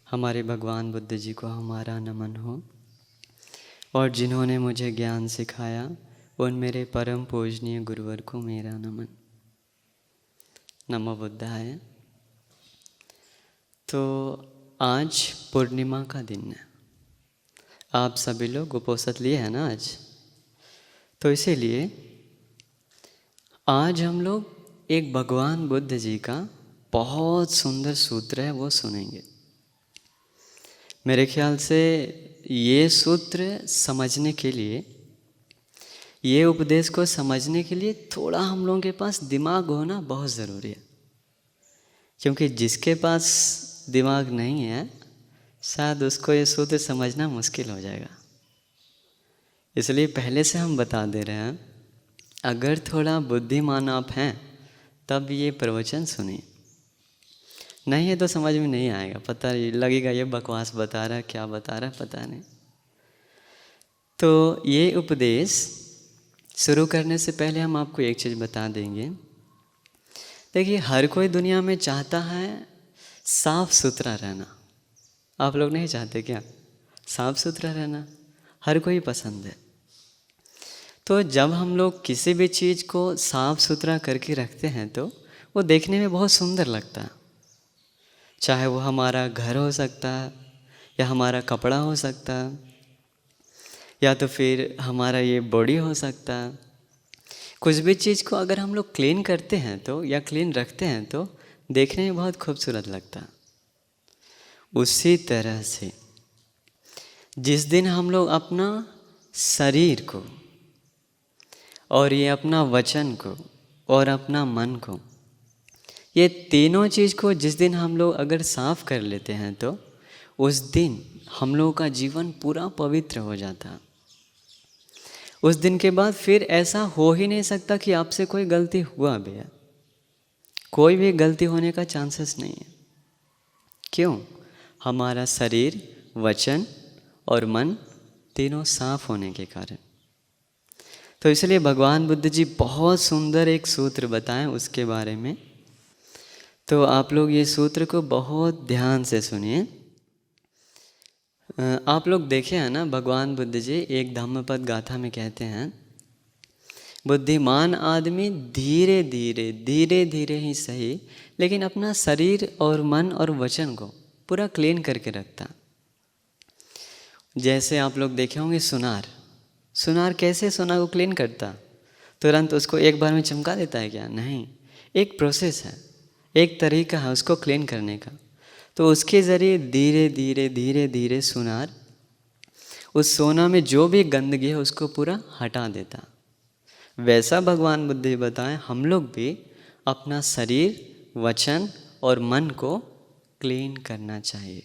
हमारे भगवान बुद्ध जी को हमारा नमन हो और जिन्होंने मुझे ज्ञान सिखाया उन मेरे परम पूजनीय गुरुवर को मेरा नमन। नमो बुद्धाय। तो आज पूर्णिमा का दिन है। आप सभी लोग उपवास लिए हैं ना आज, तो इसीलिए आज हम लोग एक भगवान बुद्ध जी का बहुत सुंदर सूत्र है वो सुनेंगे। मेरे ख्याल से ये सूत्र समझने के लिए, ये उपदेश को समझने के लिए थोड़ा हम लोगों के पास दिमाग होना बहुत ज़रूरी है, क्योंकि जिसके पास दिमाग नहीं है शायद उसको ये सूत्र समझना मुश्किल हो जाएगा। इसलिए पहले से हम बता दे रहे हैं, अगर थोड़ा बुद्धिमान आप हैं तब ये प्रवचन सुनिए, नहीं है तो समझ में नहीं आएगा, पता लगेगा ये बकवास बता रहा है, क्या बता रहा है पता नहीं। तो ये उपदेश शुरू करने से पहले हम आपको एक चीज़ बता देंगे। देखिए, हर कोई दुनिया में चाहता है साफ सुथरा रहना। आप लोग नहीं चाहते क्या साफ सुथरा रहना? हर कोई पसंद है। तो जब हम लोग किसी भी चीज़ को साफ सुथरा करके रखते हैं तो वो देखने में बहुत सुंदर लगता है। चाहे वो हमारा घर हो सकता है, या हमारा कपड़ा हो सकता है, या तो फिर हमारा ये बॉडी हो सकता है। कुछ भी चीज़ को अगर हम लोग क्लीन करते हैं तो, या क्लीन रखते हैं तो देखने में बहुत खूबसूरत लगता है। उसी तरह से जिस दिन हम लोग अपना शरीर को और ये अपना वचन को और अपना मन को, ये तीनों चीज़ को जिस दिन हम लोग अगर साफ कर लेते हैं तो उस दिन हम लोगों का जीवन पूरा पवित्र हो जाता है। उस दिन के बाद फिर ऐसा हो ही नहीं सकता कि आपसे कोई गलती हुआ भी है। कोई भी गलती होने का चांसेस नहीं है। क्यों? हमारा शरीर, वचन और मन तीनों साफ होने के कारण। तो इसलिए भगवान बुद्ध जी बहुत सुंदर एक सूत्र बताएं उसके बारे में। तो आप लोग ये सूत्र को बहुत ध्यान से सुनिए। आप लोग देखे हैं ना, भगवान बुद्ध जी एक धम्मपद गाथा में कहते हैं, बुद्धिमान आदमी धीरे धीरे ही सही, लेकिन अपना शरीर और मन और वचन को पूरा क्लीन करके रखता। जैसे आप लोग देखे होंगे सुनार कैसे सोना को क्लीन करता? तुरंत उसको एक बार में चमका देता है क्या? नहीं, एक प्रोसेस है, एक तरीका है उसको क्लीन करने का। तो उसके ज़रिए धीरे धीरे सुनार उस सोना में जो भी गंदगी है उसको पूरा हटा देता। वैसा भगवान बुद्ध जी बताएं, हम लोग भी अपना शरीर, वचन और मन को क्लीन करना चाहिए,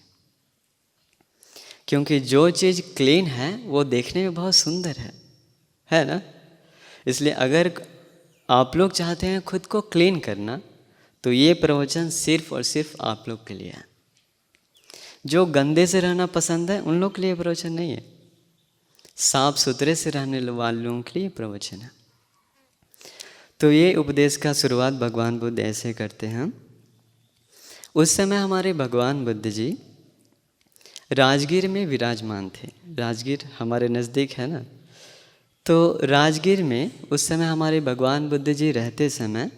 क्योंकि जो चीज़ क्लीन है वो देखने में बहुत सुंदर है ना। इसलिए अगर आप लोग चाहते हैं खुद को क्लीन करना तो ये प्रवचन सिर्फ और सिर्फ आप लोग के लिए है। जो गंदे से रहना पसंद है उन लोग के लिए प्रवचन नहीं है, साफ सुथरे से रहने वालों के लिए प्रवचन है। तो ये उपदेश का शुरुआत भगवान बुद्ध ऐसे करते हैं। उस समय हमारे भगवान बुद्ध जी राजगीर में विराजमान थे। राजगीर हमारे नज़दीक है ना। तो राजगीर में उस समय हमारे भगवान बुद्ध जी रहते समय,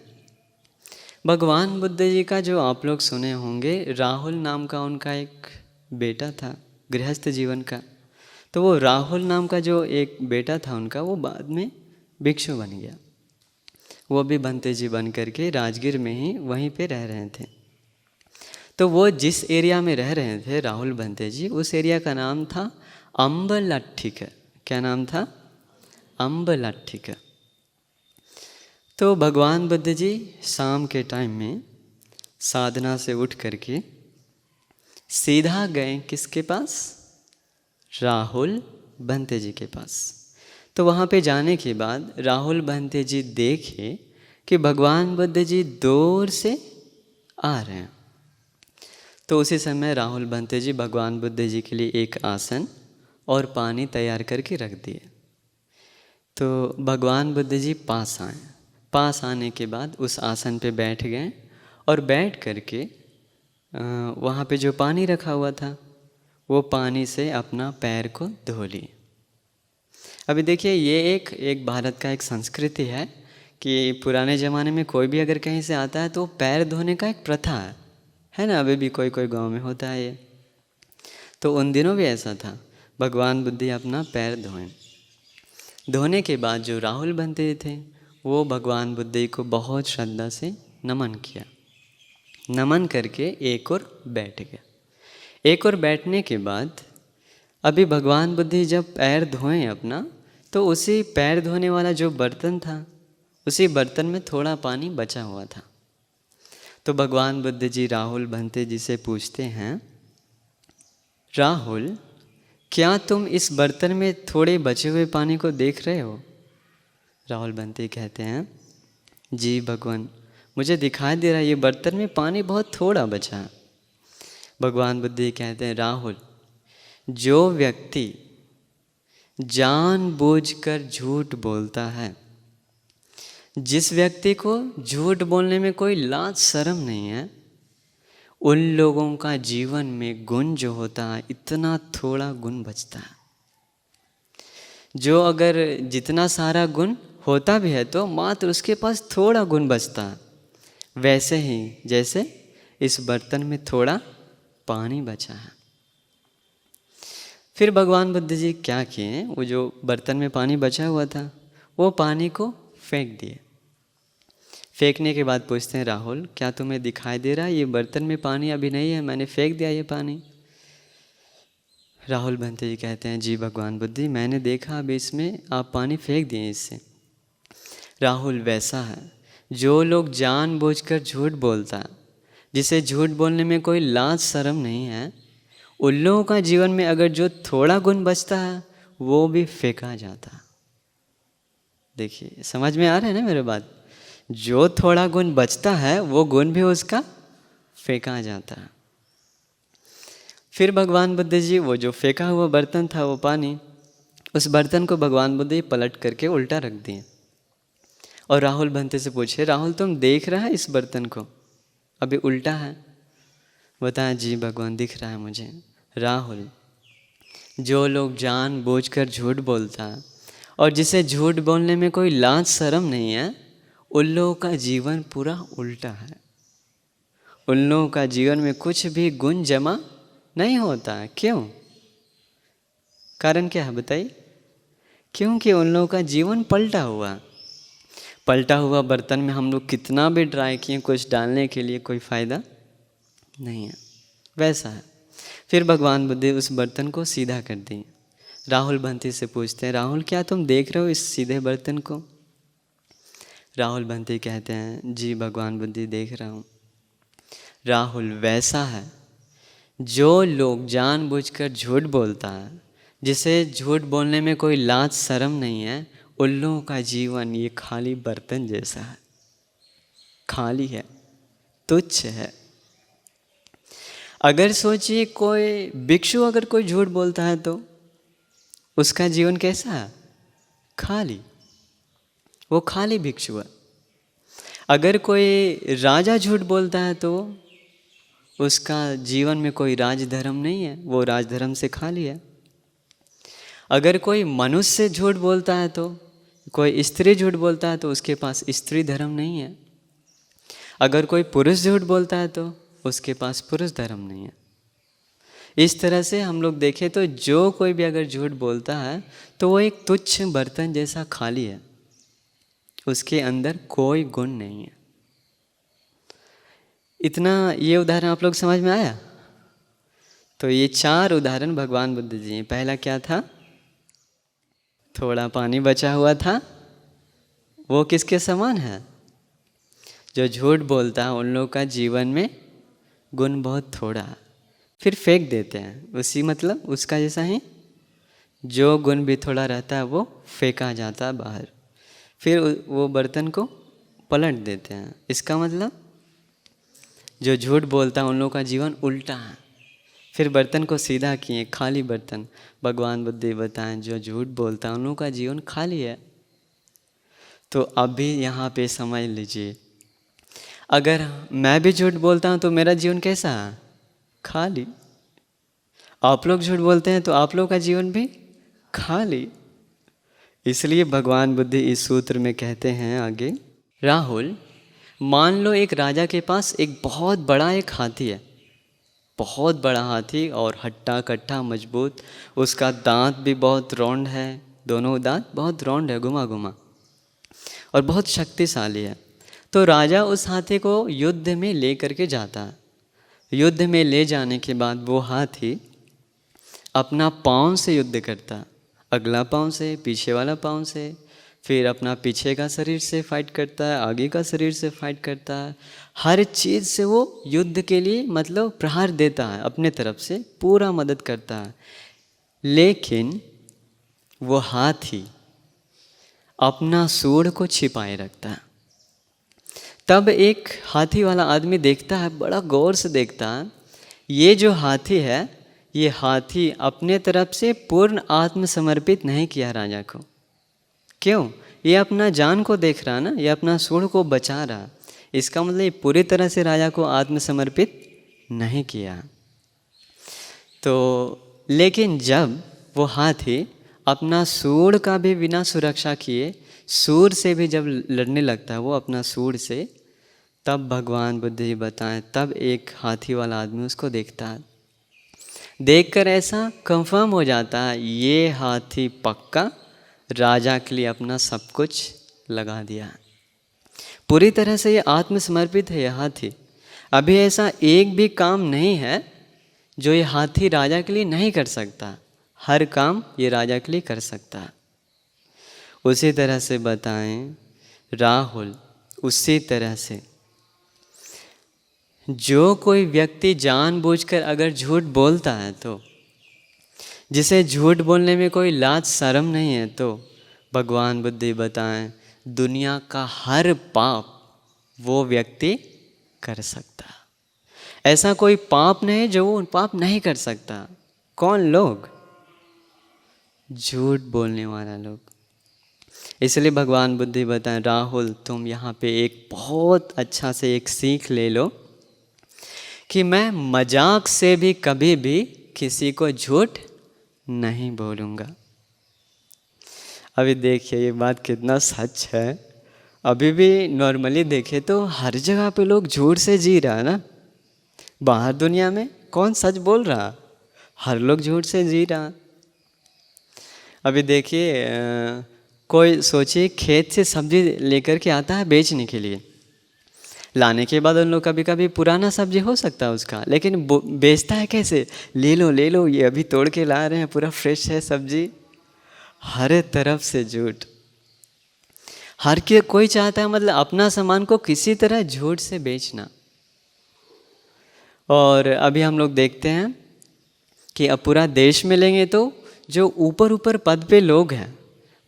भगवान बुद्ध जी का जो आप लोग सुने होंगे, राहुल नाम का उनका एक बेटा था, गृहस्थ जीवन का। तो वो राहुल नाम का जो एक बेटा था उनका, वो बाद में भिक्षु बन गया। वो भी भंते जी बन करके राजगीर में ही वहीं पे रह रहे थे। तो वो जिस एरिया में रह रहे थे राहुल भंते जी, उस एरिया का नाम था अम्बलट्ठिक। क्या नाम था? अम्बलट्ठिक। तो भगवान बुद्ध जी शाम के टाइम में साधना से उठ करके सीधा गए किसके पास? राहुल भंते जी के पास। तो वहाँ पे जाने के बाद राहुल भंते जी देखे कि भगवान बुद्ध जी दूर से आ रहे हैं। तो उसी समय राहुल भंते जी भगवान बुद्ध जी के लिए एक आसन और पानी तैयार करके रख दिए। तो भगवान बुद्ध जी पास आए। पास आने के बाद उस आसन पे बैठ गए और बैठ करके वहाँ पे जो पानी रखा हुआ था वो पानी से अपना पैर को धो लिए। अभी देखिए ये एक भारत का एक संस्कृति है कि पुराने ज़माने में कोई भी अगर कहीं से आता है तो पैर धोने का एक प्रथा है ना। अभी भी कोई कोई गांव में होता है ये। तो उन दिनों भी ऐसा था, भगवान बुद्ध अपना पैर धोएं। धोने के बाद जो राहुल बनते थे वो भगवान बुद्ध को बहुत श्रद्धा से नमन किया। नमन करके एक और बैठ गया। एक और बैठने के बाद अभी भगवान बुद्ध जब पैर धोएं अपना, तो उसी पैर धोने वाला जो बर्तन था उसी बर्तन में थोड़ा पानी बचा हुआ था। तो भगवान बुद्ध जी राहुल भंते जी से पूछते हैं, राहुल क्या तुम इस बर्तन में थोड़े बचे हुए पानी को देख रहे हो? राहुल भंते कहते हैं, जी भगवान, मुझे दिखाई दे रहा है ये बर्तन में पानी बहुत थोड़ा बचा है। भगवान बुद्ध कहते हैं, राहुल जो व्यक्ति जानबूझकर झूठ बोलता है, जिस व्यक्ति को झूठ बोलने में कोई लाज शर्म नहीं है, उन लोगों का जीवन में गुण जो होता है इतना थोड़ा गुण बचता है। जो अगर जितना सारा गुण होता भी है तो मात्र उसके पास थोड़ा गुण बचता है। वैसे ही जैसे इस बर्तन में थोड़ा पानी बचा है। फिर भगवान बुद्ध जी क्या किए, वो जो बर्तन में पानी बचा हुआ था वो पानी को फेंक दिए। फेंकने के बाद पूछते हैं, राहुल क्या तुम्हें दिखाई दे रहा है ये बर्तन में पानी अभी नहीं है, मैंने फेंक दिया ये पानी? राहुल भंते जी कहते हैं, जी भगवान बुद्ध जी मैंने देखा अभी इसमें आप पानी फेंक दिए इससे। राहुल वैसा है जो लोग जानबूझकर झूठ बोलता है, जिसे झूठ बोलने में कोई लाज शर्म नहीं है, उन लोगों का जीवन में अगर जो थोड़ा गुण बचता है वो भी फेंका जाता है। देखिए समझ में आ रहा है ना मेरे बात? जो थोड़ा गुण बचता है वो गुण भी उसका फेंका जाता है। फिर भगवान बुद्ध जी वो जो फेंका हुआ बर्तन था वो पानी, उस बर्तन को भगवान बुद्ध जी पलट करके उल्टा रख दिए और राहुल भंते से पूछे, राहुल तुम देख रहा है इस बर्तन को अभी उल्टा है? बताया, जी भगवान दिख रहा है मुझे। राहुल जो लोग जानबूझकर झूठ बोलता है और जिसे झूठ बोलने में कोई लाज शर्म नहीं है, उन लोगों का जीवन पूरा उल्टा है। उन लोगों का जीवन में कुछ भी गुण जमा नहीं होता है। क्यों? कारण क्या है बताइए? क्योंकि उन लोगों का जीवन पलटा हुआ। पलटा हुआ बर्तन में हम लोग कितना भी ट्राई किए कुछ डालने के लिए कोई फ़ायदा नहीं है। वैसा है। फिर भगवान बुद्ध उस बर्तन को सीधा कर दिए। राहुल भंते से पूछते हैं, राहुल क्या तुम देख रहे हो इस सीधे बर्तन को? राहुल भंते कहते हैं, जी भगवान बुद्ध देख रहा हूँ। राहुल वैसा है जो लोग जानबूझकर झूठ बोलता है, जिसे झूठ बोलने में कोई लाज शर्म नहीं है, उन लोगों का जीवन ये खाली बर्तन जैसा है, खाली है, तुच्छ है। अगर सोचिए कोई भिक्षु अगर कोई झूठ बोलता है तो उसका जीवन कैसा है? खाली, वो खाली भिक्षु है। अगर कोई राजा झूठ बोलता है तो उसका जीवन में कोई राजधर्म नहीं है, वो राजधर्म से खाली है। अगर कोई मनुष्य झूठ बोलता है तो, कोई स्त्री झूठ बोलता है तो उसके पास स्त्री धर्म नहीं है। अगर कोई पुरुष झूठ बोलता है तो उसके पास पुरुष धर्म नहीं है। इस तरह से हम लोग देखें तो जो कोई भी अगर झूठ बोलता है तो वो एक तुच्छ बर्तन जैसा खाली है, उसके अंदर कोई गुण नहीं है। इतना ये उदाहरण आप लोग समझ में आया? तो ये 4 उदाहरण भगवान बुद्ध जी। पहला क्या था? थोड़ा पानी बचा हुआ था, वो किसके समान है? जो झूठ बोलता है उन लोगों का जीवन में गुण बहुत थोड़ा है, फिर फेंक देते हैं। उसी मतलब उसका जैसा ही जो गुण भी थोड़ा रहता है वो फेंका जाता है बाहर, फिर वो बर्तन को पलट देते हैं। इसका मतलब जो झूठ बोलता है उन लोगों का जीवन उल्टा है, फिर बर्तन को सीधा किए, खाली बर्तन। भगवान बुद्ध बताएं जो झूठ बोलता है उन लोगों का जीवन खाली है। तो अभी यहाँ पे समझ लीजिए, अगर मैं भी झूठ बोलता हूँ तो मेरा जीवन कैसा है? खाली। आप लोग झूठ बोलते हैं तो आप लोग का जीवन भी खाली। इसलिए भगवान बुद्ध इस सूत्र में कहते हैं आगे, राहुल मान लो एक राजा के पास एक बहुत बड़ा एक हाथी है, बहुत बड़ा हाथी और हट्टा कट्टा मजबूत, उसका दांत भी बहुत रौंड है, दोनों दांत बहुत रौंड है, घुमा घुमा, और बहुत शक्तिशाली है। तो राजा उस हाथी को युद्ध में ले करके जाता है। युद्ध में ले जाने के बाद वो हाथी अपना पाँव से युद्ध करता है, अगला पाँव से, पीछे वाला पाँव से, फिर अपना पीछे का शरीर से फाइट करता है, आगे का शरीर से फाइट करता है। हर चीज़ से वो युद्ध के लिए मतलब प्रहार देता है, अपने तरफ से पूरा मदद करता है। लेकिन वो हाथी अपना सूंड को छिपाए रखता है। तब एक हाथी वाला आदमी देखता है, बड़ा गौर से देखता है, ये जो हाथी है, ये हाथी अपने तरफ से पूर्ण आत्मसमर्पित नहीं किया राजा को। क्यों? ये अपना जान को देख रहा ना, ये अपना सूंड को बचा रहा। इसका मतलब ये पूरी तरह से राजा को आत्मसमर्पित नहीं किया। तो लेकिन जब वो हाथी अपना सूंड का भी बिना सुरक्षा किए सूर से भी जब लड़ने लगता है वो अपना सूंड से, तब भगवान बुद्ध जी बताएं, तब एक हाथी वाला आदमी उसको देखता है। देखकर ऐसा कंफर्म हो जाता है, ये हाथी पक्का राजा के लिए अपना सब कुछ लगा दिया, पूरी तरह से ये आत्मसमर्पित है। यह हाथी अभी ऐसा एक भी काम नहीं है जो ये हाथी राजा के लिए नहीं कर सकता, हर काम ये राजा के लिए कर सकता है। उसी तरह से बताएं राहुल, उसी तरह से जो कोई व्यक्ति जानबूझकर अगर झूठ बोलता है, तो जिसे झूठ बोलने में कोई लाज शर्म नहीं है, तो भगवान बुद्ध बताएं दुनिया का हर पाप वो व्यक्ति कर सकता है। ऐसा कोई पाप नहीं जो वो पाप नहीं कर सकता। कौन लोग? झूठ बोलने वाला लोग। इसलिए भगवान बुद्ध बताएं राहुल, तुम यहाँ पे एक बहुत अच्छा से एक सीख ले लो कि मैं मजाक से भी कभी भी किसी को झूठ नहीं बोलूँगा। अभी देखिए ये बात कितना सच है। अभी भी नॉर्मली देखे तो हर जगह पे लोग झूठ से जी रहा है ना। बाहर दुनिया में कौन सच बोल रहा? हर लोग झूठ से जी रहा। अभी देखिए कोई सोचिए खेत से सब्जी लेकर के आता है बेचने के लिए, लाने के बाद उन लोग कभी कभी पुराना सब्जी हो सकता है उसका, लेकिन बेचता है कैसे? ले लो ले लो, ये अभी तोड़ के ला रहे हैं, पूरा फ्रेश है सब्जी। हर तरफ से झूठ। हर के कोई चाहता है मतलब अपना सामान को किसी तरह झूठ से बेचना। और अभी हम लोग देखते हैं कि अब पूरा देश में लेंगे तो जो ऊपर ऊपर पद पे लोग हैं,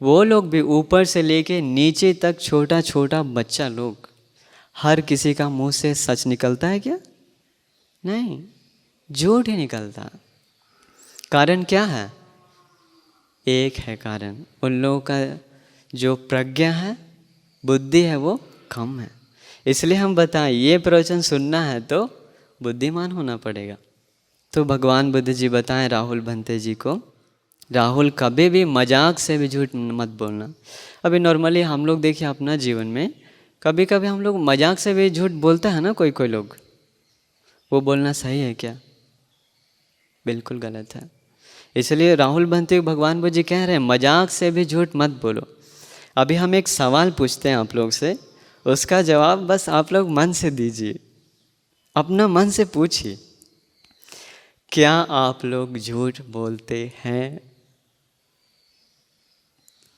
वो लोग भी ऊपर से लेके नीचे तक छोटा छोटा बच्चा लोग, हर किसी का मुंह से सच निकलता है क्या? नहीं, झूठ ही निकलता। कारण क्या है? एक है कारण, उन लोगों का जो प्रज्ञा है, बुद्धि है, वो कम है। इसलिए हम बताएं ये प्रवचन सुनना है तो बुद्धिमान होना पड़ेगा। तो भगवान बुद्ध जी बताएं राहुल भंते जी को, राहुल कभी भी मजाक से भी झूठ मत बोलना। अभी नॉर्मली हम लोग देखिए अपना जीवन में कभी कभी हम लोग मजाक से भी झूठ बोलते हैं ना, कोई कोई लोग। वो बोलना सही है क्या? बिल्कुल गलत है। इसलिए राहुल भंते भगवान बुद्ध जी कह रहे हैं मजाक से भी झूठ मत बोलो। अभी हम एक सवाल पूछते हैं आप लोग से, उसका जवाब बस आप लोग मन से दीजिए, अपना मन से पूछिए, क्या आप लोग झूठ बोलते हैं?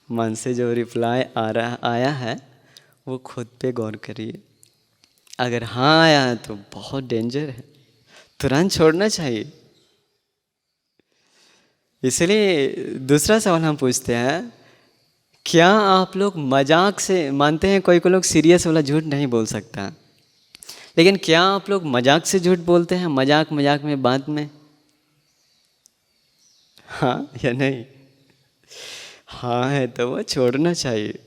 मन से जो रिप्लाई आया है वो खुद पे गौर करिए। अगर हाँ आया है तो बहुत डेंजर है, तुरंत छोड़ना चाहिए। इसलिए दूसरा सवाल हम पूछते हैं, क्या आप लोग मजाक से, मानते हैं कोई लोग सीरियस वाला झूठ नहीं बोल सकता, लेकिन क्या आप लोग मजाक से झूठ बोलते हैं? मजाक मजाक में, बात में, हाँ या नहीं? हाँ है तो वो छोड़ना चाहिए,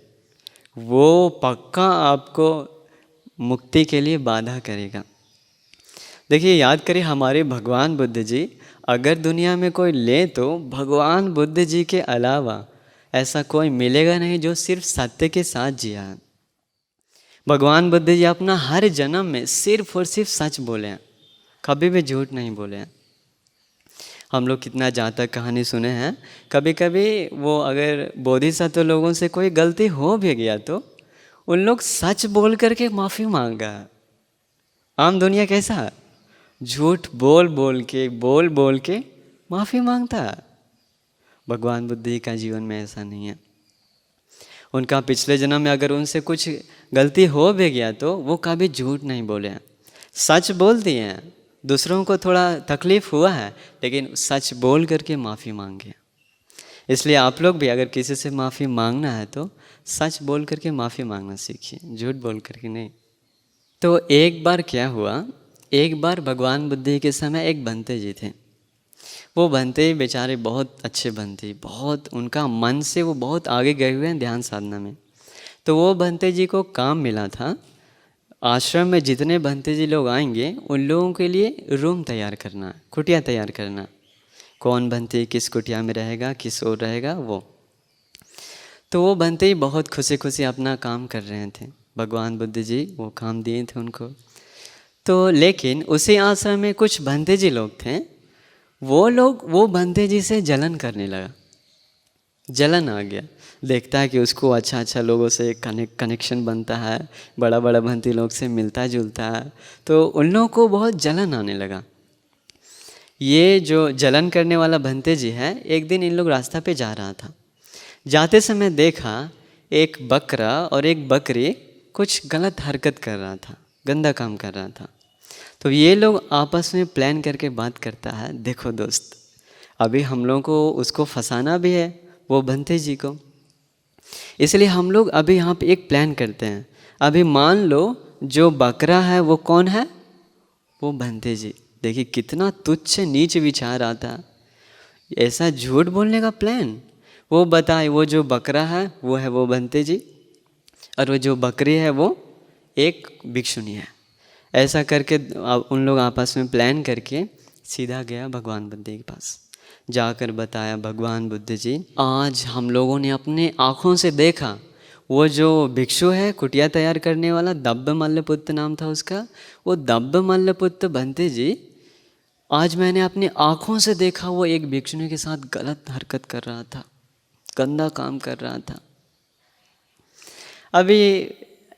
वो पक्का आपको मुक्ति के लिए बाधा करेगा। देखिए याद करिए हमारे भगवान बुद्ध जी, अगर दुनिया में कोई ले तो भगवान बुद्ध जी के अलावा ऐसा कोई मिलेगा नहीं जो सिर्फ सत्य के साथ जिया है। भगवान बुद्ध जी अपना हर जन्म में सिर्फ और सिर्फ सच बोले हैं, कभी भी झूठ नहीं बोले हैं। हम लोग कितना जातक कहानी सुने हैं, कभी कभी वो अगर बोधिसत्व लोगों से कोई गलती हो भी गया तो उन लोग सच बोल करके माफ़ी मांगा। आम दुनिया कैसा है, झूठ बोल बोल के माफ़ी मांगता है। भगवान बुद्ध जी का जीवन में ऐसा नहीं है। उनका पिछले जन्म में अगर उनसे कुछ गलती हो भी गया तो वो कभी झूठ नहीं बोले हैं, सच बोल दिए हैं। दूसरों को थोड़ा तकलीफ हुआ है लेकिन सच बोल करके माफ़ी मांगे। इसलिए आप लोग भी अगर किसी से माफ़ी मांगना है तो सच बोल करके माफ़ी मांगना सीखिए, झूठ बोल करके नहीं। तो एक बार क्या हुआ, एक बार भगवान बुद्ध के समय एक बंते जी थे। वो बंते बेचारे बहुत अच्छे बंते, बहुत उनका मन से वो बहुत आगे गए हुए हैं ध्यान साधना में। तो वो बंते जी को काम मिला था, आश्रम में जितने बंते जी लोग आएंगे उन लोगों के लिए रूम तैयार करना, कुटिया तैयार करना। कौन बंते किस कुटिया में रहेगा, किस ओर रहेगा वो। तो वो बंते ही बहुत खुशी खुशी अपना काम कर रहे थे। भगवान बुद्ध जी वो काम दिए थे उनको। तो लेकिन उसी आश्रम में कुछ बंते जी लोग थे, वो लोग वो बंते जी से जलन करने लगा। जलन आ गया, देखता है कि उसको अच्छा लोगों से कनेक्शन बनता है, बड़ा बड़ा बंती लोग से मिलता जुलता है, तो उन लोगों को बहुत जलन आने लगा। ये जो जलन करने वाला बंते जी है, एक दिन इन लोग रास्ता पे जा रहा था। जाते समय देखा एक बकरा और एक बकरी कुछ गलत हरकत कर रहा था, गंदा काम कर रहा था। तो ये लोग आपस में प्लान करके बात करता है, देखो दोस्त अभी हम लोगों को उसको फंसाना भी है, वो बंते जी को। इसलिए हम लोग अभी यहाँ पे एक प्लान करते हैं। अभी मान लो जो बकरा है वो कौन है, वो बंते जी। देखिए कितना तुच्छ नीच विचार आता, ऐसा झूठ बोलने का प्लान। वो बताए वो जो बकरा है वो है वो बंते जी, और वो जो बकरी है वो एक भिक्षुनी है। ऐसा करके उन लोग आपस में प्लान करके सीधा गया भगवान बुद्ध के पास। जाकर बताया, भगवान बुद्ध जी आज हम लोगों ने अपने आँखों से देखा, वो जो भिक्षु है कुटिया तैयार करने वाला, दब्ब मल्लपुत्त नाम था उसका, वो दब्ब मल्लपुत्त बंते जी आज मैंने अपनी आँखों से देखा वो एक भिक्षुनी के साथ गलत हरकत कर रहा था, गंदा काम कर रहा था। अभी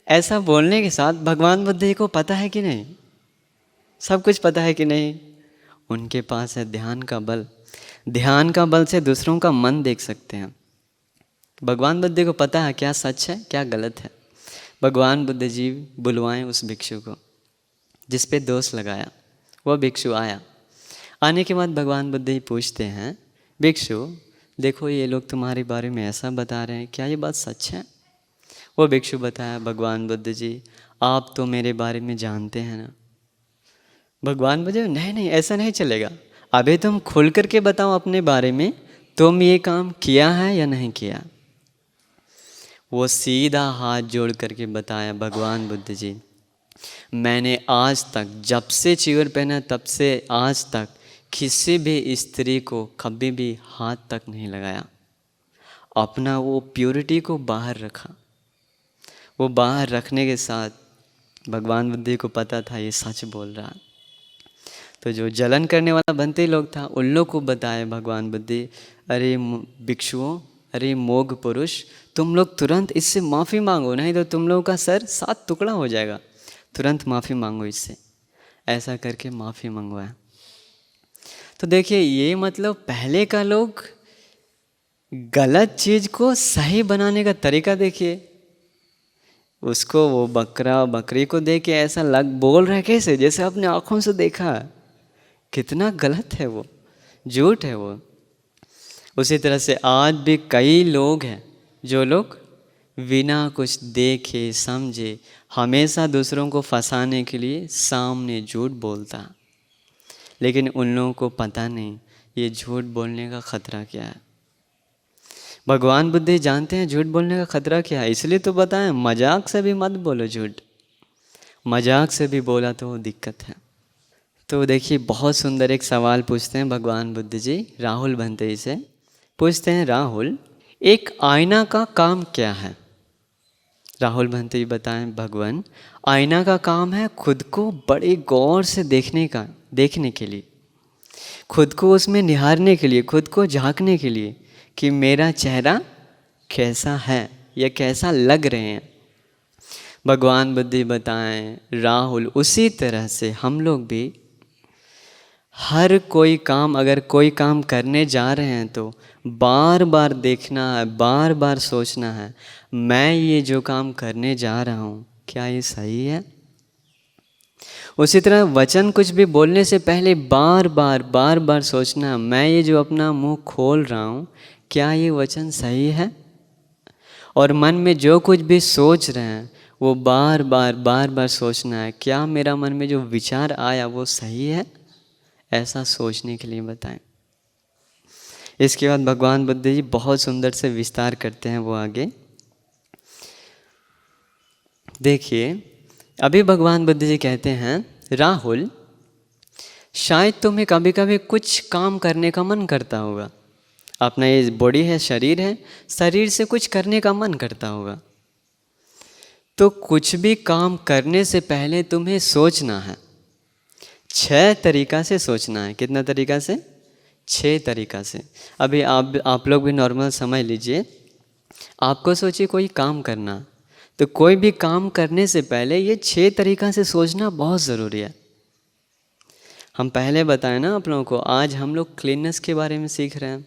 ऐसा बोलने के साथ भगवान बुद्ध जी को पता है कि नहीं, सब कुछ पता है कि नहीं, उनके पास है ध्यान का बल। ध्यान का बल से दूसरों का मन देख सकते हैं। भगवान बुद्ध को पता है क्या सच है क्या गलत है। भगवान बुद्ध जी बुलवाएं उस भिक्षु को जिस पे दोष लगाया। वह भिक्षु आया। आने के बाद भगवान बुद्ध जी पूछते हैं, भिक्षु देखो ये लोग तुम्हारे बारे में ऐसा बता रहे हैं, क्या ये बात सच है। वो भिक्षु बताया, भगवान बुद्ध जी आप तो मेरे बारे में जानते हैं ना। भगवान बुद्ध नहीं ऐसा नहीं चलेगा, अभी तुम खुल करके बताओ अपने बारे में, तुम ये काम किया है या नहीं किया। वो सीधा हाथ जोड़ करके बताया, भगवान बुद्ध जी मैंने आज तक जब से चीवर पहना तब से आज तक किसी भी स्त्री को कभी भी हाथ तक नहीं लगाया। अपना वो प्योरिटी को बाहर रखा। वो बाहर रखने के साथ भगवान बुद्ध को पता था ये सच बोल रहा। तो जो जलन करने वाला बंते लोग था उन लोग को बताया भगवान बुद्ध, अरे भिक्षुओं, अरे मोघ पुरुष, तुम लोग तुरंत इससे माफ़ी मांगो, नहीं तो तुम लोगों का सर 7 टुकड़ा हो जाएगा। तुरंत माफ़ी मांगो इससे। ऐसा करके माफ़ी मंगवाया। तो देखिए ये मतलब पहले का लोग गलत चीज़ को सही बनाने का तरीका देखिए। उसको वो बकरा बकरी को देख के ऐसा बोल रहा है कैसे, जैसे अपने आँखों से देखा। कितना गलत है वो, झूठ है वो। उसी तरह से आज भी कई लोग हैं जो लोग बिना कुछ देखे समझे हमेशा दूसरों को फंसाने के लिए सामने झूठ बोलता, लेकिन उन लोगों को पता नहीं ये झूठ बोलने का खतरा क्या है। भगवान बुद्ध जानते हैं झूठ बोलने का खतरा क्या है, इसलिए तो बताएं मजाक से भी मत बोलो झूठ। मजाक से भी बोला तो दिक्कत है। तो देखिए बहुत सुंदर एक सवाल पूछते हैं भगवान बुद्ध जी राहुल भंतेई से। पूछते हैं, राहुल, एक आईना का काम क्या है? राहुल भंतेई बताएं, भगवान, आईना का काम है खुद को बड़े गौर से देखने के लिए, खुद को उसमें निहारने के लिए, खुद को झांकने के लिए कि मेरा चेहरा कैसा है या कैसा लग रहे हैं। भगवान बुद्ध बताएं, राहुल, उसी तरह से हम लोग भी हर कोई काम, अगर कोई काम करने जा रहे हैं तो बार बार देखना है, बार बार सोचना है, मैं ये जो काम करने जा रहा हूँ क्या ये सही है? उसी तरह वचन कुछ भी बोलने से पहले बार बार सोचना है, मैं ये जो अपना मुंह खोल रहा हूँ क्या ये वचन सही है? और मन में जो कुछ भी सोच रहे हैं वो बार बार सोचना है, क्या मेरा मन में जो विचार आया वो सही है? ऐसा सोचने के लिए बताएं। इसके बाद भगवान बुद्ध जी बहुत सुंदर से विस्तार करते हैं वो आगे। देखिए, अभी भगवान बुद्ध जी कहते हैं, राहुल, शायद तुम्हें कभी कभी कुछ काम करने का मन करता होगा। अपना ये बॉडी है, शरीर है, शरीर से कुछ करने का मन करता होगा। तो कुछ भी काम करने से पहले तुम्हें सोचना है, 6 तरीका से सोचना है। कितना तरीका से? 6 तरीका से। अभी आप लोग भी नॉर्मल समझ लीजिए। आपको सोचिए कोई काम करना, तो कोई भी काम करने से पहले ये 6 तरीका से सोचना बहुत ज़रूरी है। हम पहले बताएं ना आप लोगों को, आज हम लोग क्लीननेस के बारे में सीख रहे हैं।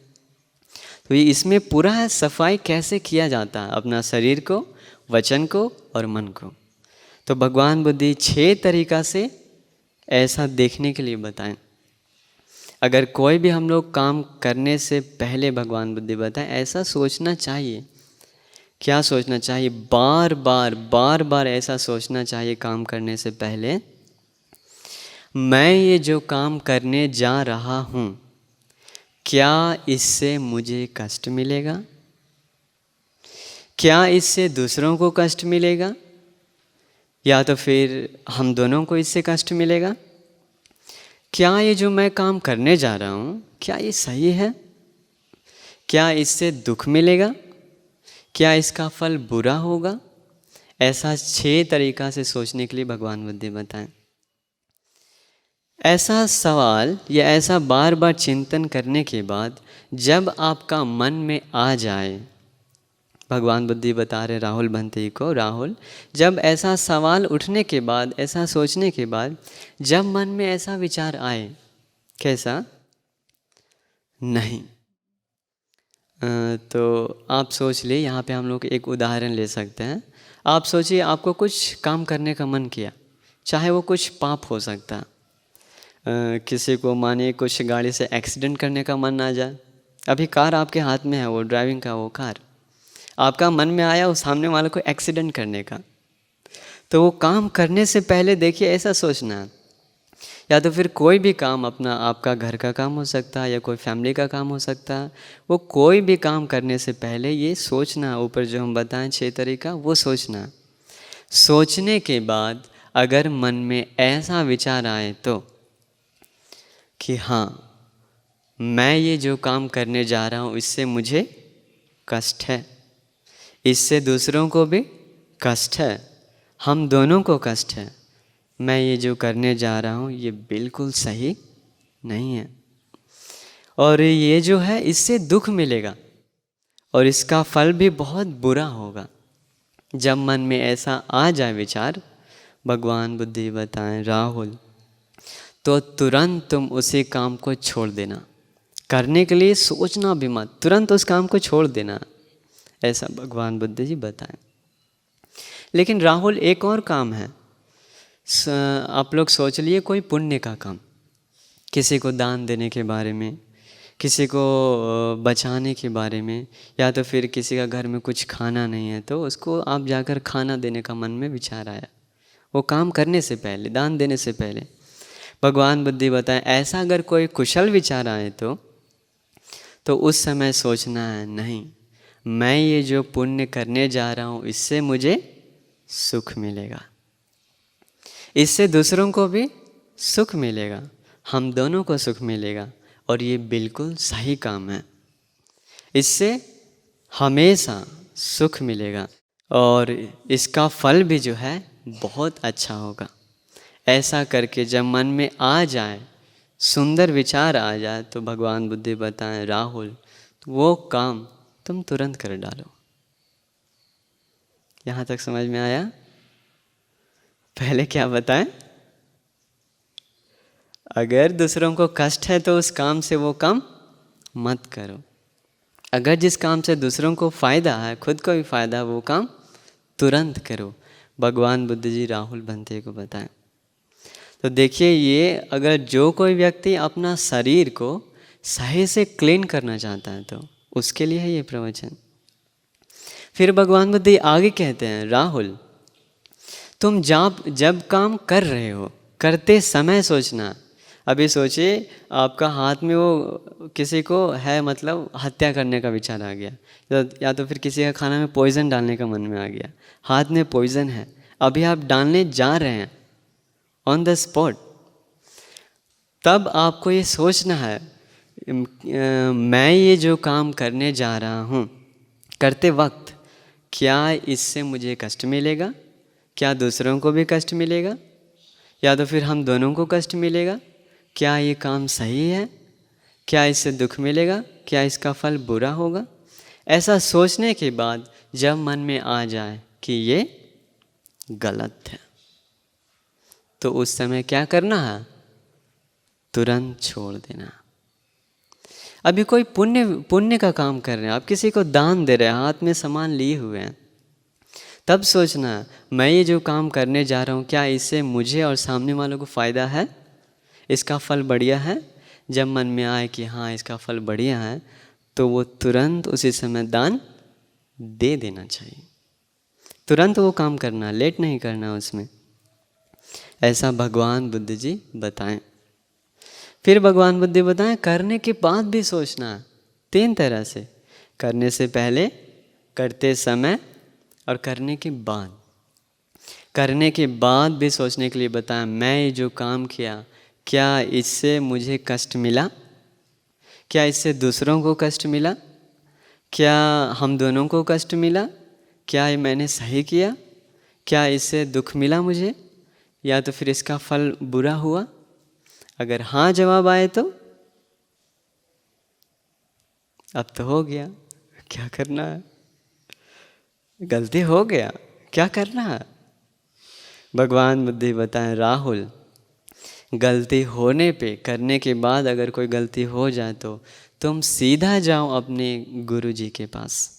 तो ये इसमें पूरा है सफाई कैसे किया जाता है अपना शरीर को, वचन को और मन को। तो भगवान बुद्ध 6 तरीका से ऐसा देखने के लिए बताएं। अगर कोई भी हम लोग काम करने से पहले भगवान बुद्ध बताएं ऐसा सोचना चाहिए। क्या सोचना चाहिए? बार बार ऐसा सोचना चाहिए काम करने से पहले, मैं ये जो काम करने जा रहा हूँ क्या इससे मुझे कष्ट मिलेगा? क्या इससे दूसरों को कष्ट मिलेगा? या तो फिर हम दोनों को इससे कष्ट मिलेगा? क्या ये जो मैं काम करने जा रहा हूँ क्या ये सही है? क्या इससे दुख मिलेगा? क्या इसका फल बुरा होगा? ऐसा 6 तरीका से सोचने के लिए भगवान बुद्ध बताएं। ऐसा सवाल या ऐसा बार बार चिंतन करने के बाद जब आपका मन में आ जाए, भगवान बुद्ध बता रहे राहुल भंतेई को, राहुल, जब ऐसा सवाल उठने के बाद, ऐसा सोचने के बाद जब मन में ऐसा विचार आए, कैसा? नहीं। तो आप सोच ले, यहाँ पे हम लोग एक उदाहरण ले सकते हैं। आप सोचिए आपको कुछ काम करने का मन किया, चाहे वो कुछ पाप हो सकता है। किसी को माने कुछ गाड़ी से एक्सीडेंट करने का मन आ जाए। अभी कार आपके हाथ में है, वो ड्राइविंग का वो कार, आपका मन में आया उस सामने वाले को एक्सीडेंट करने का। तो वो काम करने से पहले देखिए ऐसा सोचना है। या तो फिर कोई भी काम अपना, आपका घर का काम हो सकता है या कोई फैमिली का काम हो सकता है, वो कोई भी काम करने से पहले ये सोचना, ऊपर जो हम बताएं 6 तरीका, वो सोचना। सोचने के बाद अगर मन में ऐसा विचार आए तो कि हाँ, मैं ये जो काम करने जा रहा हूँ इससे मुझे कष्ट है, इससे दूसरों को भी कष्ट है, हम दोनों को कष्ट है, मैं ये जो करने जा रहा हूँ ये बिल्कुल सही नहीं है, और ये जो है इससे दुख मिलेगा और इसका फल भी बहुत बुरा होगा। जब मन में ऐसा आ जाए विचार, भगवान बुद्ध बताएं, राहुल, तो तुरंत तुम उसी काम को छोड़ देना। करने के लिए सोचना भी मत, तुरंत उस काम को छोड़ देना। ऐसा भगवान बुद्ध जी बताएं। लेकिन राहुल, एक और काम है। आप लोग सोच लिए कोई पुण्य का काम, किसी को दान देने के बारे में, किसी को बचाने के बारे में, या तो फिर किसी का घर में कुछ खाना नहीं है तो उसको आप जाकर खाना देने का मन में विचार आया, वो काम करने से पहले, दान देने से पहले। भगवान बुद्ध बताएं ऐसा अगर कोई कुशल विचार आए तो उस समय सोचना है, नहीं, मैं ये जो पुण्य करने जा रहा हूँ इससे मुझे सुख मिलेगा, इससे दूसरों को भी सुख मिलेगा, हम दोनों को सुख मिलेगा और ये बिल्कुल सही काम है। इससे हमेशा सुख मिलेगा और इसका फल भी जो है बहुत अच्छा होगा। ऐसा करके जब मन में आ जाए, सुंदर विचार आ जाए, तो भगवान बुद्ध बताएं राहुल, तो वो काम तुम तुरंत कर डालो। यहाँ तक समझ में आया? पहले क्या बताएं? अगर दूसरों को कष्ट है तो उस काम से वो काम मत करो। अगर जिस काम से दूसरों को फ़ायदा है, खुद को भी फ़ायदा है, वो काम तुरंत करो। भगवान बुद्ध जी राहुल भंते को बताएं। तो देखिए, ये अगर जो कोई व्यक्ति अपना शरीर को सही से क्लीन करना चाहता है तो उसके लिए है ये प्रवचन। फिर भगवान बुद्ध आगे कहते हैं राहुल, तुम जब काम कर रहे हो, करते समय सोचना। अभी सोचिए आपका हाथ में वो किसी को है, मतलब हत्या करने का विचार आ गया, या तो फिर किसी का खाना में पॉइज़न डालने का मन में आ गया, हाथ में पॉइज़न है, अभी आप डालने जा रहे हैं ऑन द स्पॉट। तब आपको ये सोचना है मैं ये जो काम करने जा रहा हूँ, करते वक्त क्या इससे मुझे कष्ट मिलेगा, क्या दूसरों को भी कष्ट मिलेगा, या तो फिर हम दोनों को कष्ट मिलेगा, क्या ये काम सही है, क्या इससे दुख मिलेगा, क्या इसका फल बुरा होगा। ऐसा सोचने के बाद जब मन में आ जाए कि ये गलत है, तो उस समय क्या करना है? तुरंत छोड़ देना। अभी कोई पुण्य का काम कर रहे हैं, आप किसी को दान दे रहे हैं, हाथ में सामान लिए हुए हैं, तब सोचना मैं ये जो काम करने जा रहा हूँ, क्या इससे मुझे और सामने वालों को फ़ायदा है, इसका फल बढ़िया है। जब मन में आए कि हाँ इसका फल बढ़िया है, तो वो तुरंत उसी समय दान दे देना चाहिए। तुरंत वो काम करना, लेट नहीं करना उसमें। ऐसा भगवान बुद्ध जी बताएं। फिर भगवान बुद्ध बताएं करने के बाद भी सोचना 3 तरह से, करने से पहले, करते समय और करने के बाद। करने के बाद भी सोचने के लिए बताएं मैं ये जो काम किया, क्या इससे मुझे कष्ट मिला, क्या इससे दूसरों को कष्ट मिला, क्या हम दोनों को कष्ट मिला, क्या ये मैंने सही किया, क्या इससे दुख मिला मुझे, या तो फिर इसका फल बुरा हुआ। अगर हाँ जवाब आए तो अब तो हो गया, क्या करना है? गलती हो गया, क्या करना है? भगवान बुद्ध बताएं राहुल, गलती होने पे, करने के बाद अगर कोई गलती हो जाए तो तुम सीधा जाओ अपने गुरु जी के पास,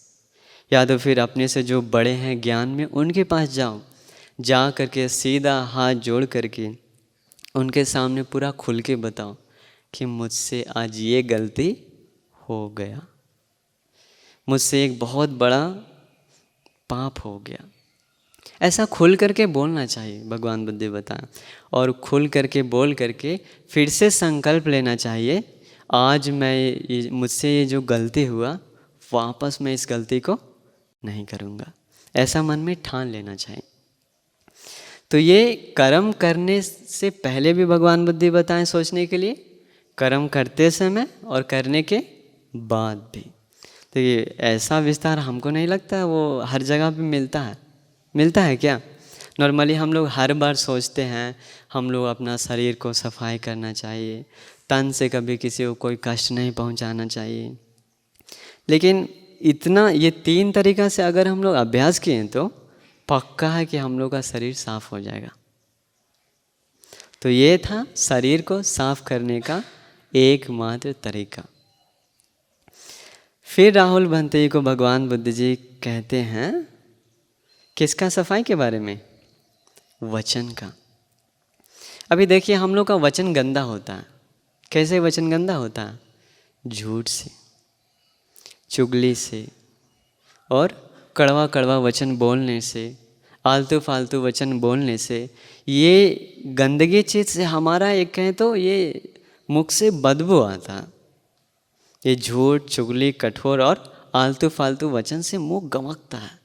या तो फिर अपने से जो बड़े हैं ज्ञान में उनके पास जाओ। जा करके सीधा हाथ जोड़ करके उनके सामने पूरा खुल के बताओ कि मुझसे आज ये गलती हो गया, मुझसे एक बहुत बड़ा पाप हो गया। ऐसा खुल करके बोलना चाहिए, भगवान बुद्ध बताएं। और खुल करके बोल करके फिर से संकल्प लेना चाहिए, आज मैं मुझसे ये जो गलती हुआ, वापस मैं इस गलती को नहीं करूँगा। ऐसा मन में ठान लेना चाहिए। तो ये कर्म करने से पहले भी भगवान बुद्ध बताएं सोचने के लिए, कर्म करते समय और करने के बाद भी। तो ये ऐसा विस्तार हमको नहीं लगता वो हर जगह पे मिलता है क्या? नॉर्मली हम लोग हर बार सोचते हैं हम लोग अपना शरीर को सफाई करना चाहिए, तन से कभी किसी को कोई कष्ट नहीं पहुंचाना चाहिए। लेकिन इतना ये 3 तरीका से अगर हम लोग अभ्यास किए तो पक्का है कि हम लोग का शरीर साफ हो जाएगा। तो ये था शरीर को साफ करने का एकमात्र तरीका। फिर राहुल भंते को भगवान बुद्ध जी कहते हैं किसका सफाई के बारे में? वचन का। अभी देखिए हम लोग का वचन गंदा होता है। कैसे वचन गंदा होता है? झूठ से, चुगली से और कड़वा कड़वा वचन बोलने से, आलतू फालतू वचन बोलने से। ये गंदगी चीज़ से हमारा एक कहें तो ये मुख से बदबू आता। ये झूठ, चुगली, कठोर और आलतू फालतू वचन से मुंह गमकता है।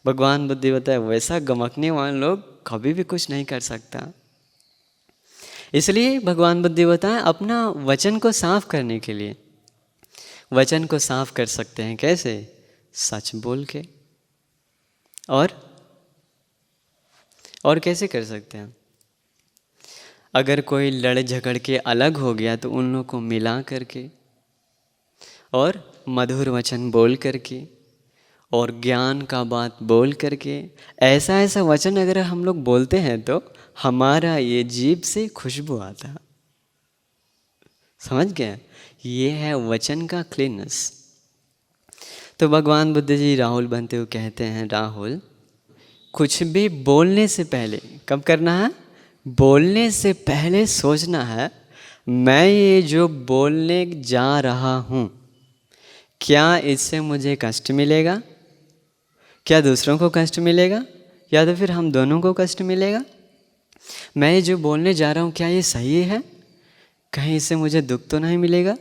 भगवान बुद्ध बताए वैसा गमकने वाले लोग कभी भी कुछ नहीं कर सकता। इसलिए भगवान बुद्धि बताएं अपना वचन को साफ करने के लिए। वचन को साफ कर सकते हैं कैसे? सच बोल के। और कैसे कर सकते हैं? अगर कोई लड़ झगड़ के अलग हो गया तो उन लोगों को मिला करके, और मधुर वचन बोल करके, और ज्ञान का बात बोल करके, ऐसा वचन अगर हम लोग बोलते हैं तो हमारा ये जीभ से खुशबू आता। समझ गए? ये है वचन का क्लीननेस। तो भगवान बुद्ध जी राहुल बनते हुए कहते हैं, राहुल कुछ भी बोलने से पहले कब करना है? बोलने से पहले सोचना है, मैं ये जो बोलने जा रहा हूँ क्या इससे मुझे कष्ट मिलेगा? क्या दूसरों को कष्ट मिलेगा? या तो फिर हम दोनों को कष्ट मिलेगा? मैं ये जो बोलने जा रहा हूँ क्या ये सही है? कहीं इससे मुझे दुख तो नहीं मिलेगा?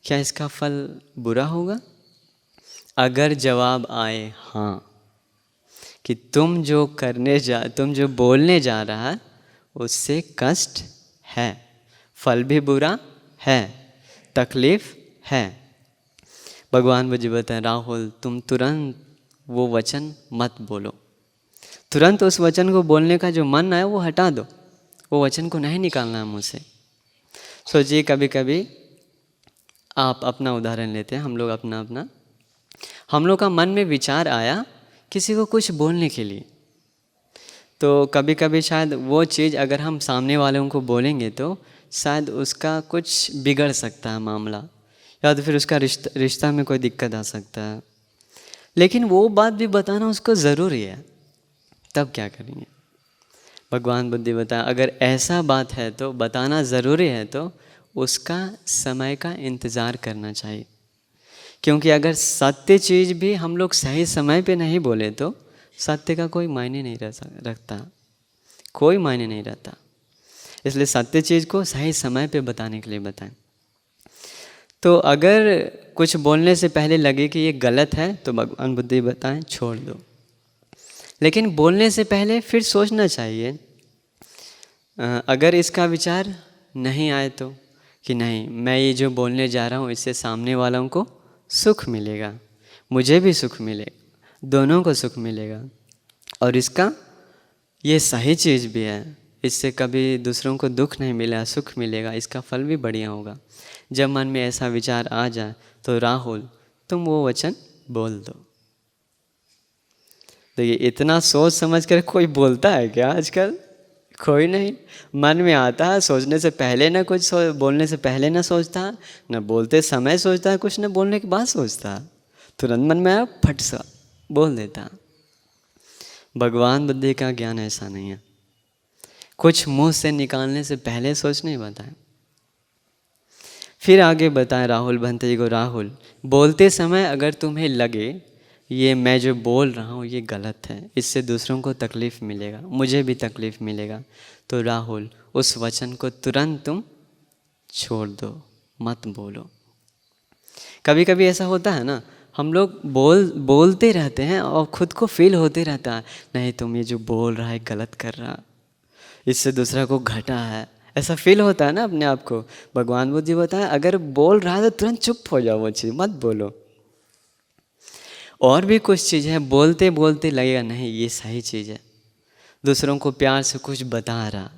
क्या इसका फल बुरा होगा? अगर जवाब आए हाँ, कि तुम जो बोलने जा रहा है उससे कष्ट है, फल भी बुरा है, तकलीफ है, भगवान मुझे बताएं, राहुल तुम तुरंत वो वचन मत बोलो। तुरंत उस वचन को बोलने का जो मन है वो हटा दो, वो वचन को नहीं निकालना है मुँह से। सोचिए कभी कभी आप अपना उदाहरण लेते हैं, हम लोग का मन में विचार आया किसी को कुछ बोलने के लिए, तो कभी कभी शायद वो चीज़ अगर हम सामने वालों को बोलेंगे तो शायद उसका कुछ बिगड़ सकता है मामला, या तो फिर उसका रिश्ता में कोई दिक्कत आ सकता है। लेकिन वो बात भी बताना उसको ज़रूरी है, तब क्या करेंगे? भगवान बुद्धि बताया अगर ऐसा बात है तो बताना ज़रूरी है तो उसका समय का इंतज़ार करना चाहिए। क्योंकि अगर सत्य चीज़ भी हम लोग सही समय पे नहीं बोले तो सत्य का कोई मायने नहीं रखता, कोई मायने नहीं रहता। इसलिए सत्य चीज़ को सही समय पे बताने के लिए बताएं। तो अगर कुछ बोलने से पहले लगे कि ये गलत है तो भगवान बुद्धि बताएं छोड़ दो। लेकिन बोलने से पहले फिर सोचना चाहिए, अगर इसका विचार नहीं आए तो कि नहीं मैं ये जो बोलने जा रहा हूँ इससे सामने वालों को सुख मिलेगा, मुझे भी सुख मिलेगा, दोनों को सुख मिलेगा, और इसका ये सही चीज़ भी है, इससे कभी दूसरों को दुख नहीं मिला, सुख मिलेगा, इसका फल भी बढ़िया होगा। जब मन में ऐसा विचार आ जाए तो राहुल तुम वो वचन बोल दो। देखिए इतना सोच समझ कर कोई बोलता है क्या आजकल? कोई नहीं। मन में आता है, सोचने से पहले ना कुछ बोलने से पहले ना सोचता, न बोलते समय सोचता है कुछ, न बोलने के बाद सोचता, तुरंत मन में आया फट सा बोल देता। भगवान बुद्धि का ज्ञान ऐसा नहीं है, कुछ मुंह से निकालने से पहले सोच नहीं बताए। फिर आगे बताएं राहुल भंते जी को, राहुल बोलते समय अगर तुम्हें लगे ये मैं जो बोल रहा हूँ ये गलत है, इससे दूसरों को तकलीफ़ मिलेगा, मुझे भी तकलीफ़ मिलेगा, तो राहुल उस वचन को तुरंत तुम छोड़ दो, मत बोलो। कभी कभी ऐसा होता है ना, हम लोग बोलते रहते हैं और खुद को फील होते रहता है नहीं तुम ये जो बोल रहा है गलत कर रहा, इससे दूसरा को घटा है, ऐसा फील होता है ना अपने आप को। भगवान बुद्धि बताया अगर बोल रहा है तो तुरंत चुप हो जाओ, वो चीज़ मत बोलो। और भी कुछ चीज़ है बोलते बोलते लगेगा नहीं ये सही चीज़ है, दूसरों को प्यार से कुछ बता रहा,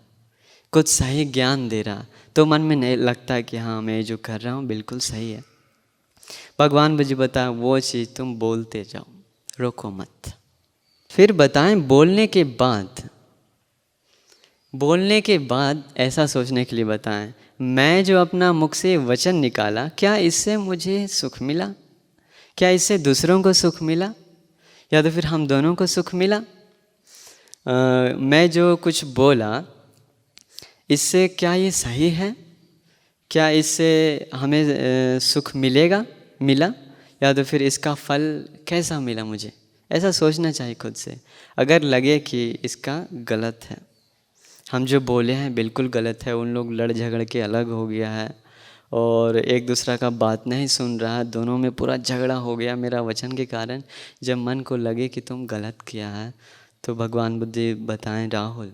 कुछ सही ज्ञान दे रहा, तो मन में नहीं लगता कि हाँ मैं जो कर रहा हूँ बिल्कुल सही है। भगवान मुझे बताया वो चीज़ तुम बोलते जाओ, रोको मत। फिर बताएं बोलने के बाद ऐसा सोचने के लिए बताएं, मैं जो अपना मुख से वचन निकाला क्या इससे मुझे सुख मिला, क्या इससे दूसरों को सुख मिला, या तो फिर हम दोनों को सुख मिला। मैं जो कुछ बोला इससे क्या ये सही है, क्या इससे हमें सुख मिला, या तो फिर इसका फल कैसा मिला मुझे, ऐसा सोचना चाहिए खुद से। अगर लगे कि इसका गलत है, हम जो बोले हैं बिल्कुल गलत है, उन लोग लड़ झगड़ के अलग हो गया है और एक दूसरा का बात नहीं सुन रहा है, दोनों में पूरा झगड़ा हो गया मेरा वचन के कारण, जब मन को लगे कि तुम गलत किया है तो भगवान बुद्धि बताएं राहुल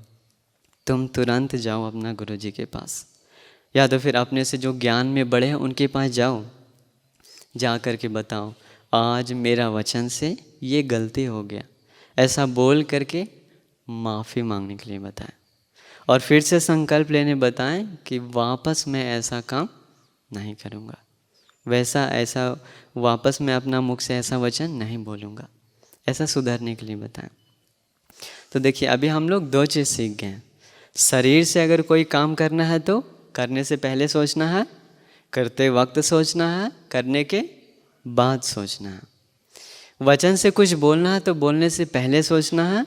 तुम तुरंत जाओ अपना गुरु जी के पास, या तो फिर अपने से जो ज्ञान में बड़े हैं उनके पास जाओ, जा कर के बताओ आज मेरा वचन से ये गलती हो गया, ऐसा बोल करके माफ़ी मांगने के लिए बताएं। और फिर से संकल्प लेने बताएं कि वापस मैं ऐसा काम नहीं करूँगा, ऐसा वापस मैं अपना मुख से ऐसा वचन नहीं बोलूँगा, ऐसा सुधरने के लिए बताएं। तो देखिए अभी हम लोग दो चीज़ सीख गए हैं। शरीर से अगर कोई काम करना है तो करने से पहले सोचना है, करते वक्त सोचना है, करने के बाद सोचना है। वचन से कुछ बोलना है तो बोलने से पहले सोचना है,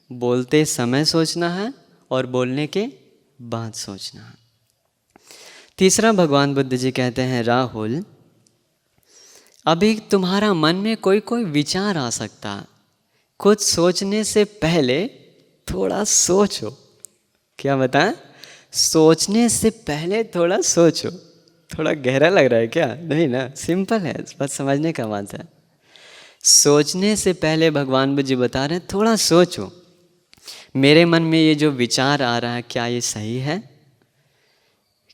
बोलते समय सोचना है और बोलने के बाद सोचना है। तीसरा भगवान बुद्ध जी कहते हैं, राहुल अभी तुम्हारा मन में कोई कोई विचार आ सकता है, कुछ सोचने से पहले थोड़ा सोचो। क्या बताएं? सोचने से पहले थोड़ा सोचो। थोड़ा गहरा लग रहा है क्या? नहीं ना, सिंपल है, बस समझने का बात है। सोचने से पहले भगवान बुद्ध जी बता रहे हैं थोड़ा सोचो, मेरे मन में ये जो विचार आ रहा है क्या ये सही है?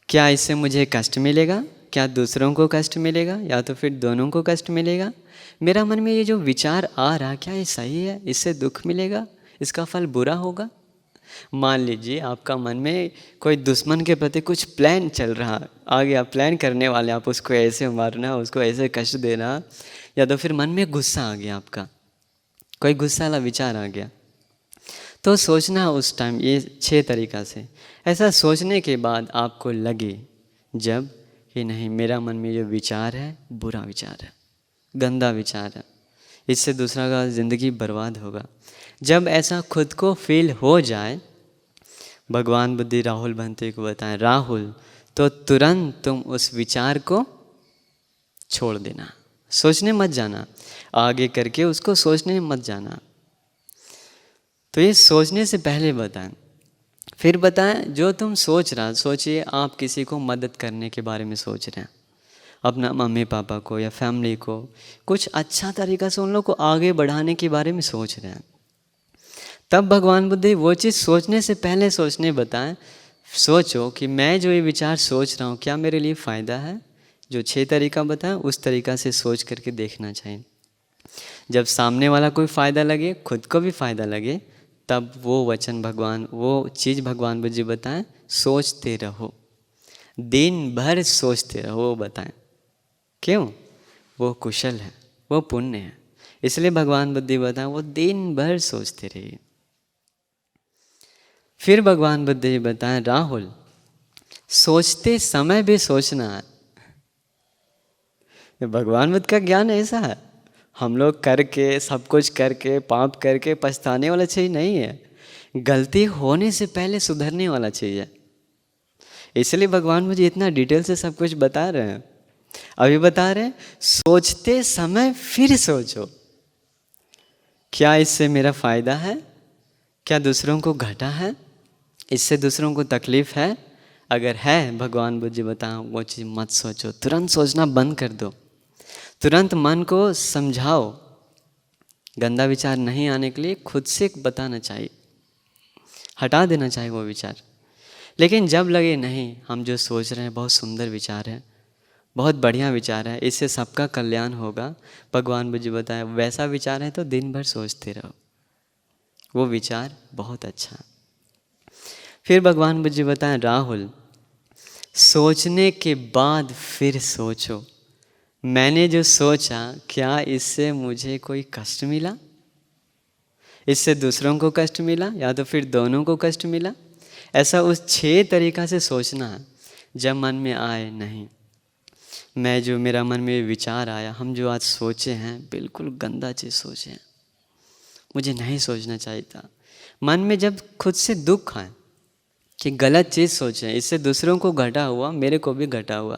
क्या इससे मुझे कष्ट मिलेगा? क्या दूसरों को कष्ट मिलेगा या तो फिर दोनों को कष्ट मिलेगा? मेरा मन में ये जो विचार आ रहा है क्या ये सही है? इससे दुख मिलेगा? इसका फल बुरा होगा? मान लीजिए आपका मन में कोई दुश्मन के प्रति कुछ प्लान चल रहा है, आ गया प्लान करने वाले, आप उसको ऐसे मारना, उसको ऐसे कष्ट देना, या तो फिर मन में गुस्सा आ गया, आपका कोई गुस्सा वाला विचार आ गया, तो सोचना उस टाइम ये 6 तरीक़ा से। ऐसा सोचने के बाद आपको लगे जब कि नहीं मेरा मन में जो विचार है बुरा विचार है, गंदा विचार है, इससे दूसरा का ज़िंदगी बर्बाद होगा, जब ऐसा खुद को फील हो जाए, भगवान बुद्धि राहुल भंते को बताएं, राहुल तो तुरंत तुम उस विचार को छोड़ देना, सोचने मत जाना, आगे करके उसको सोचने मत जाना। तो ये सोचने से पहले बताएं। फिर बताएं जो तुम सोच रहा, सोचिए आप किसी को मदद करने के बारे में सोच रहे हैं, अपना मम्मी पापा को या फैमिली को कुछ अच्छा तरीका से उन लोग को आगे बढ़ाने के बारे में सोच रहे हैं, तब भगवान बुद्ध वो चीज़ सोचने से पहले सोचने बताएं। सोचो कि मैं जो ये विचार सोच रहा हूँ क्या मेरे लिए फ़ायदा है? जो 6 तरीका बताएं उस तरीका से सोच करके देखना चाहिए। जब सामने वाला कोई फ़ायदा लगे, खुद को भी फ़ायदा लगे, तब वो वचन भगवान, वो चीज़ भगवान बुद्ध जी बताएं, सोचते रहो, दिन भर सोचते रहो। वो बताएं क्यों? वो कुशल है, वो पुण्य है, इसलिए भगवान बुद्ध जी बताएं वो दिन भर सोचते रहिए। फिर भगवान बुद्ध जी बताएं, राहुल सोचते समय भी सोचना है। भगवान बुद्ध का ज्ञान ऐसा है, हम लोग करके सब कुछ करके पाप करके पछताने वाला चीज़ नहीं है, गलती होने से पहले सुधरने वाला चीज़ है। इसलिए भगवान मुझे इतना डिटेल से सब कुछ बता रहे हैं। अभी बता रहे हैं सोचते समय फिर सोचो, क्या इससे मेरा फ़ायदा है? क्या दूसरों को घाटा है? इससे दूसरों को तकलीफ़ है? अगर है, भगवान बुद्ध जी बताओ वो चीज़ मत सोचो, तुरंत सोचना बंद कर दो, तुरंत मन को समझाओ, गंदा विचार नहीं आने के लिए खुद से बताना चाहिए, हटा देना चाहिए वो विचार। लेकिन जब लगे नहीं हम जो सोच रहे हैं बहुत सुंदर विचार है, बहुत बढ़िया विचार है, इससे सबका कल्याण होगा, भगवान बुद्ध जी बताए वैसा विचार है तो दिन भर सोचते रहो, वो विचार बहुत अच्छा। फिर भगवान बुद्ध जी बताएं, राहुल सोचने के बाद फिर सोचो, मैंने जो सोचा क्या इससे मुझे कोई कष्ट मिला? इससे दूसरों को कष्ट मिला या तो फिर दोनों को कष्ट मिला? ऐसा उस 6 तरीका से सोचना है। जब मन में आए नहीं मैं जो मेरा मन में विचार आया, हम जो आज सोचे हैं बिल्कुल गंदा चीज़ सोचे हैं, मुझे नहीं सोचना चाहिए था, मन में जब खुद से दुख आए कि गलत चीज़ सोचे, इससे दूसरों को घटा हुआ, मेरे को भी घटा हुआ,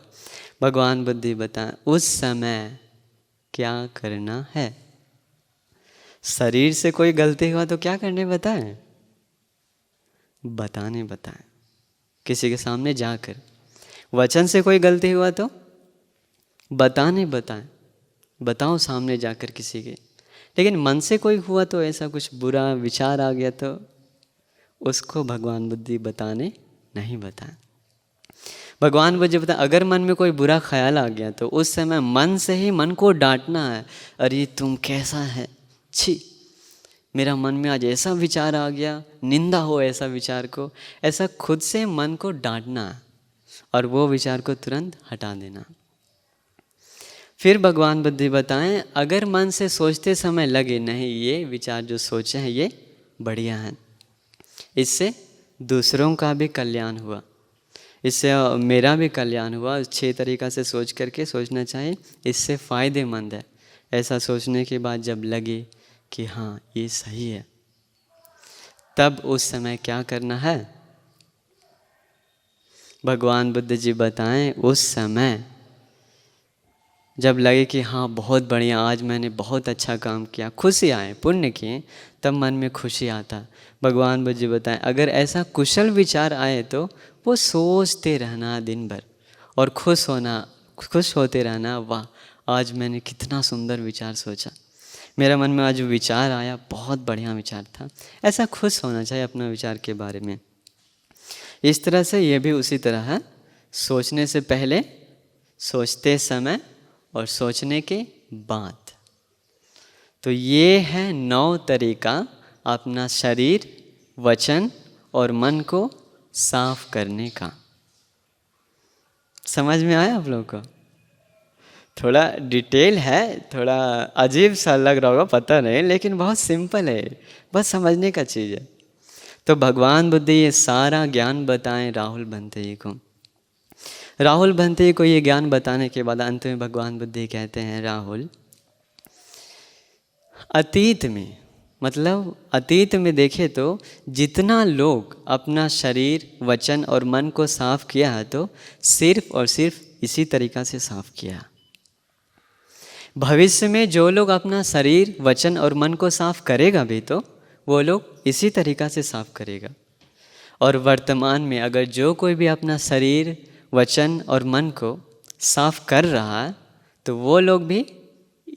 भगवान बुद्धि बताएं उस समय क्या करना है? शरीर से कोई गलती हुआ तो क्या करने बताएं? बताने बताएं, किसी के सामने जाकर। वचन से कोई गलती हुआ तो बताने बताएं, बताओ सामने जाकर किसी के। लेकिन मन से कोई हुआ तो ऐसा कुछ बुरा विचार आ गया तो उसको भगवान बुद्धि बताने नहीं बताए। भगवान बुद्धि बताए अगर मन में कोई बुरा ख्याल आ गया तो उस समय मन से ही मन को डांटना है, अरे तुम कैसा है, छी मेरा मन में आज ऐसा विचार आ गया, निंदा हो ऐसा विचार को, ऐसा खुद से मन को डांटना और वो विचार को तुरंत हटा देना। फिर भगवान बुद्धि बताएं अगर मन से सोचते समय लगे नहीं ये विचार जो सोचे हैं ये बढ़िया हैं, इससे दूसरों का भी कल्याण हुआ, इससे मेरा भी कल्याण हुआ, 6 तरीक़ा से सोच करके सोचना चाहिए, इससे फ़ायदेमंद है। ऐसा सोचने के बाद जब लगे कि हाँ ये सही है, तब उस समय क्या करना है? भगवान बुद्ध जी बताएं उस समय जब लगे कि हाँ बहुत बढ़िया, आज मैंने बहुत अच्छा काम किया, खुशी आए, पुण्य किए, तब मन में खुशी आता। भगवान बुद्ध जी बताएं अगर ऐसा कुशल विचार आए तो वो सोचते रहना दिन भर और खुश होते रहना, वाह आज मैंने कितना सुंदर विचार सोचा, मेरा मन में आज विचार आया, बहुत बढ़िया विचार था। ऐसा खुश होना चाहिए अपना विचार के बारे में। इस तरह से ये भी उसी तरह है, सोचने से पहले, सोचते समय और सोचने के बाद। तो ये है 9 तरीका अपना शरीर, वचन और मन को साफ करने का। समझ में आया आप लोगों को? थोड़ा डिटेल है, थोड़ा अजीब सा लग रहा होगा, पता नहीं, लेकिन बहुत सिंपल है, बस समझने का चीज़ है। तो भगवान बुद्ध ये सारा ज्ञान बताएं राहुल भंते जी को। राहुल भंते को ये ज्ञान बताने के बाद अंत में भगवान बुद्ध कहते हैं राहुल, अतीत में, मतलब अतीत में देखे तो जितना लोग अपना शरीर, वचन और मन को साफ किया है तो सिर्फ और सिर्फ इसी तरीक़ा से साफ किया। भविष्य में जो लोग अपना शरीर, वचन और मन को साफ करेगा भी तो वो लोग इसी तरीक़ा से साफ करेगा। और वर्तमान में अगर जो कोई भी अपना शरीर, वचन और मन को साफ कर रहा है तो वो लोग भी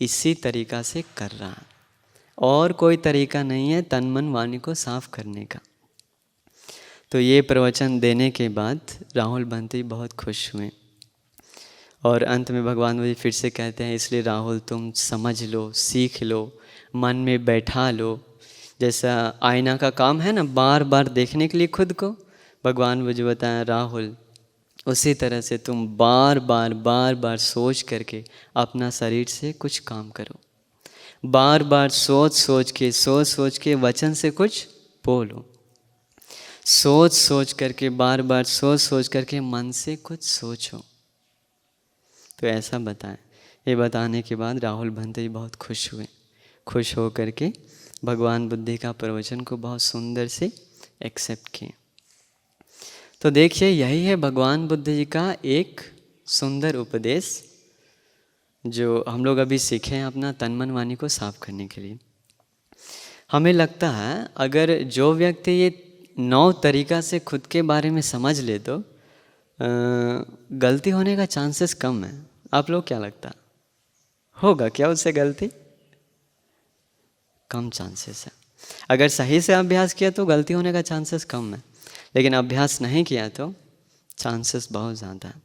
इसी तरीक़ा से कर रहा है, और कोई तरीका नहीं है तन मन वाणी को साफ करने का। तो ये प्रवचन देने के बाद राहुल भंते बहुत खुश हुए और अंत में भगवान मुझे फिर से कहते हैं, इसलिए राहुल तुम समझ लो, सीख लो, मन में बैठा लो। जैसा आईना का काम है ना, बार बार देखने के लिए खुद को, भगवान मुझे बताया राहुल उसी तरह से तुम बार बार सोच करके अपना शरीर से कुछ काम करो, बार बार सोच के वचन से कुछ बोलो, सोच करके बार बार सोच करके मन से कुछ सोचो। तो ऐसा बताएं। ये बताने के बाद राहुल भंते जी बहुत खुश हुए, खुश हो करके भगवान बुद्ध का प्रवचन को बहुत सुंदर से एक्सेप्ट किए। तो देखिए यही है भगवान बुद्ध जी का एक सुंदर उपदेश जो हम लोग अभी सीखे हैं अपना तन मन वाणी को साफ करने के लिए। हमें लगता है अगर जो व्यक्ति ये 9 तरीका से खुद के बारे में समझ ले तो गलती होने का चांसेस कम है। आप लोग क्या लगता होगा क्या उससे गलती? कम चांसेस है। अगर सही से अभ्यास किया तो गलती होने का चांसेस कम है, लेकिन अभ्यास नहीं किया तो चांसेस बहुत ज़्यादा है।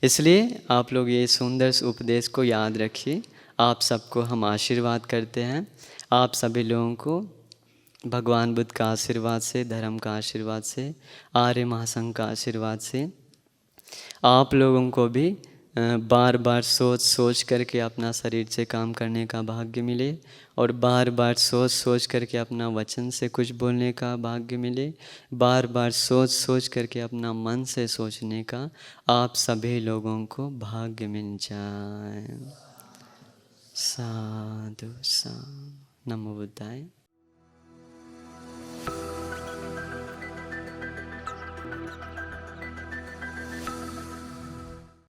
इसलिए आप लोग ये सुंदर उपदेश को याद रखिए। आप सबको हम आशीर्वाद करते हैं, आप सभी लोगों को भगवान बुद्ध का आशीर्वाद से, धर्म का आशीर्वाद से, आर्य महासंघ का आशीर्वाद से आप लोगों को भी बार बार सोच करके अपना शरीर से काम करने का भाग्य मिले और बार बार सोच करके अपना वचन से कुछ बोलने का भाग्य मिले, बार बार सोच करके अपना मन से सोचने का आप सभी लोगों को भाग्य मिल जाए। साधु साधु। नमो बुद्धाय।